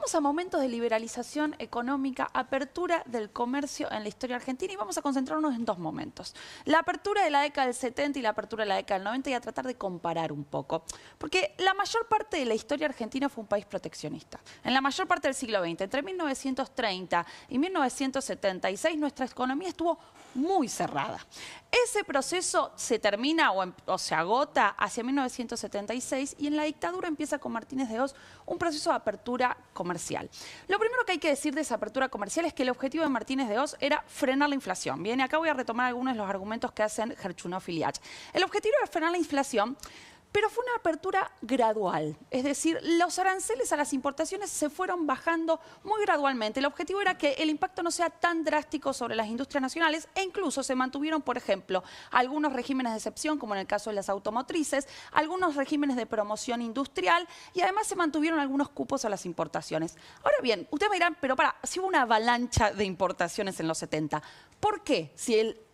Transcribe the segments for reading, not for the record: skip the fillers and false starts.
vamos a momentos de liberalización económica, apertura del comercio en la historia argentina y vamos a concentrarnos en dos momentos. La apertura de la década del 70 y la apertura de la década del 90 y a tratar de comparar un poco. Porque la mayor parte de la historia argentina fue un país proteccionista. En la mayor parte del siglo XX, entre 1930 y 1976, nuestra economía estuvo muy cerrada. Ese proceso se termina o se agota hacia 1976 y en la dictadura empieza con Martínez de Hoz un proceso de apertura comercial. Lo primero que hay que decir de esa apertura comercial es que el objetivo de Martínez de Hoz era frenar la inflación. Bien, y acá voy a retomar algunos de los argumentos que hacen Gerchunov y Liach. El objetivo era frenar la inflación, pero fue una apertura gradual. Es decir, los aranceles a las importaciones se fueron bajando muy gradualmente. El objetivo era que el impacto no sea tan drástico sobre las industrias nacionales e incluso se mantuvieron, por ejemplo, algunos regímenes de excepción, como en el caso de las automotrices, algunos regímenes de promoción industrial y además se mantuvieron algunos cupos a las importaciones. Ahora bien, ustedes me dirán, pero si hubo una avalancha de importaciones en los 70, ¿por qué?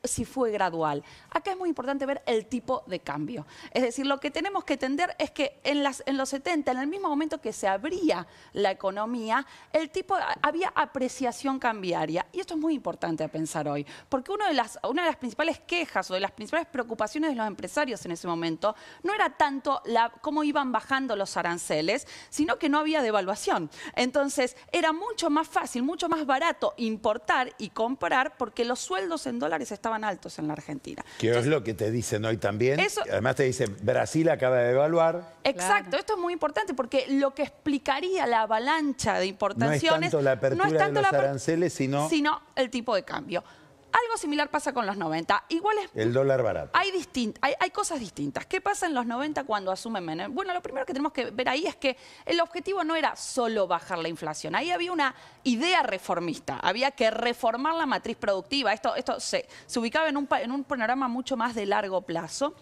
Si fue gradual. Acá es muy importante ver el tipo de cambio. Es decir, lo que tenemos que entender es que en los 70, en el mismo momento que se abría la economía, había apreciación cambiaria. Y esto es muy importante a pensar hoy, porque una de las principales quejas o de las principales preocupaciones de los empresarios en ese momento no era tanto cómo iban bajando los aranceles, sino que no había devaluación. Entonces, era mucho más fácil, mucho más barato importar y comprar porque los sueldos en dólares estaban altos en la Argentina. Que es lo que te dicen hoy también. Además te dicen, Brasil acaba de devaluar. Exacto, esto es muy importante porque lo que explicaría la avalancha de importaciones no es tanto la apertura de los aranceles, sino el tipo de cambio. Algo similar pasa con los 90. Igual es el dólar barato. Hay cosas distintas. ¿Qué pasa en los 90 cuando asume Menem? Bueno, lo primero que tenemos que ver ahí es que el objetivo no era solo bajar la inflación. Ahí había una idea reformista. Había que reformar la matriz productiva. Esto se ubicaba en un panorama mucho más de largo plazo.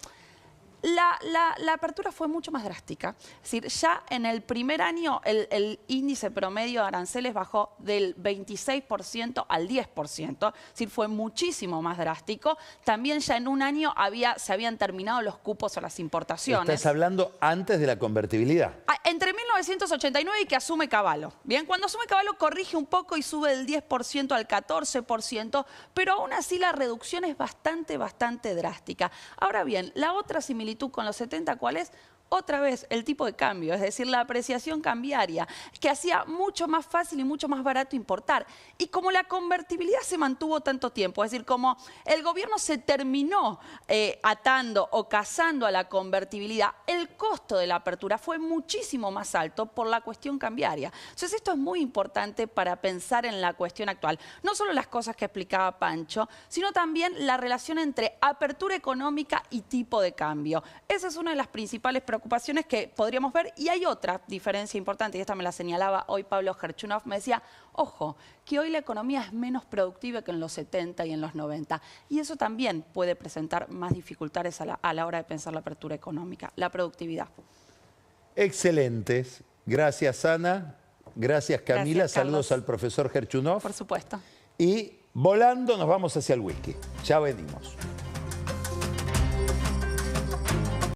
La apertura fue mucho más drástica. Es decir, ya en el primer año el índice promedio de aranceles bajó del 26% al 10%. Es decir, fue muchísimo más drástico. También ya en un año se habían terminado los cupos a las importaciones. Estás hablando antes de la convertibilidad. Entre 1989 y que asume Cavallo. Bien, cuando asume Cavallo corrige un poco y sube del 10% al 14%, pero aún así la reducción es bastante drástica. Ahora bien, la otra similitud con los 70, ¿cuál es? Otra vez, el tipo de cambio, es decir, la apreciación cambiaria, que hacía mucho más fácil y mucho más barato importar. Y como la convertibilidad se mantuvo tanto tiempo, es decir, como el gobierno se terminó atando o casando a la convertibilidad, el costo de la apertura fue muchísimo más alto por la cuestión cambiaria. Entonces, esto es muy importante para pensar en la cuestión actual. No solo las cosas que explicaba Pancho, sino también la relación entre apertura económica y tipo de cambio. Esa es una de las principales preocupaciones que podríamos ver. Y hay otra diferencia importante, y esta me la señalaba hoy Pablo Gerchunov, me decía, ojo, que hoy la economía es menos productiva que en los 70 y en los 90. Y eso también puede presentar más dificultades a la hora de pensar la apertura económica, la productividad. Excelentes. Gracias, Ana. Gracias, Camila. Gracias, saludos Carlos. al profesor Gerchunov. Por supuesto. Y volando nos vamos hacia el whisky. Ya venimos.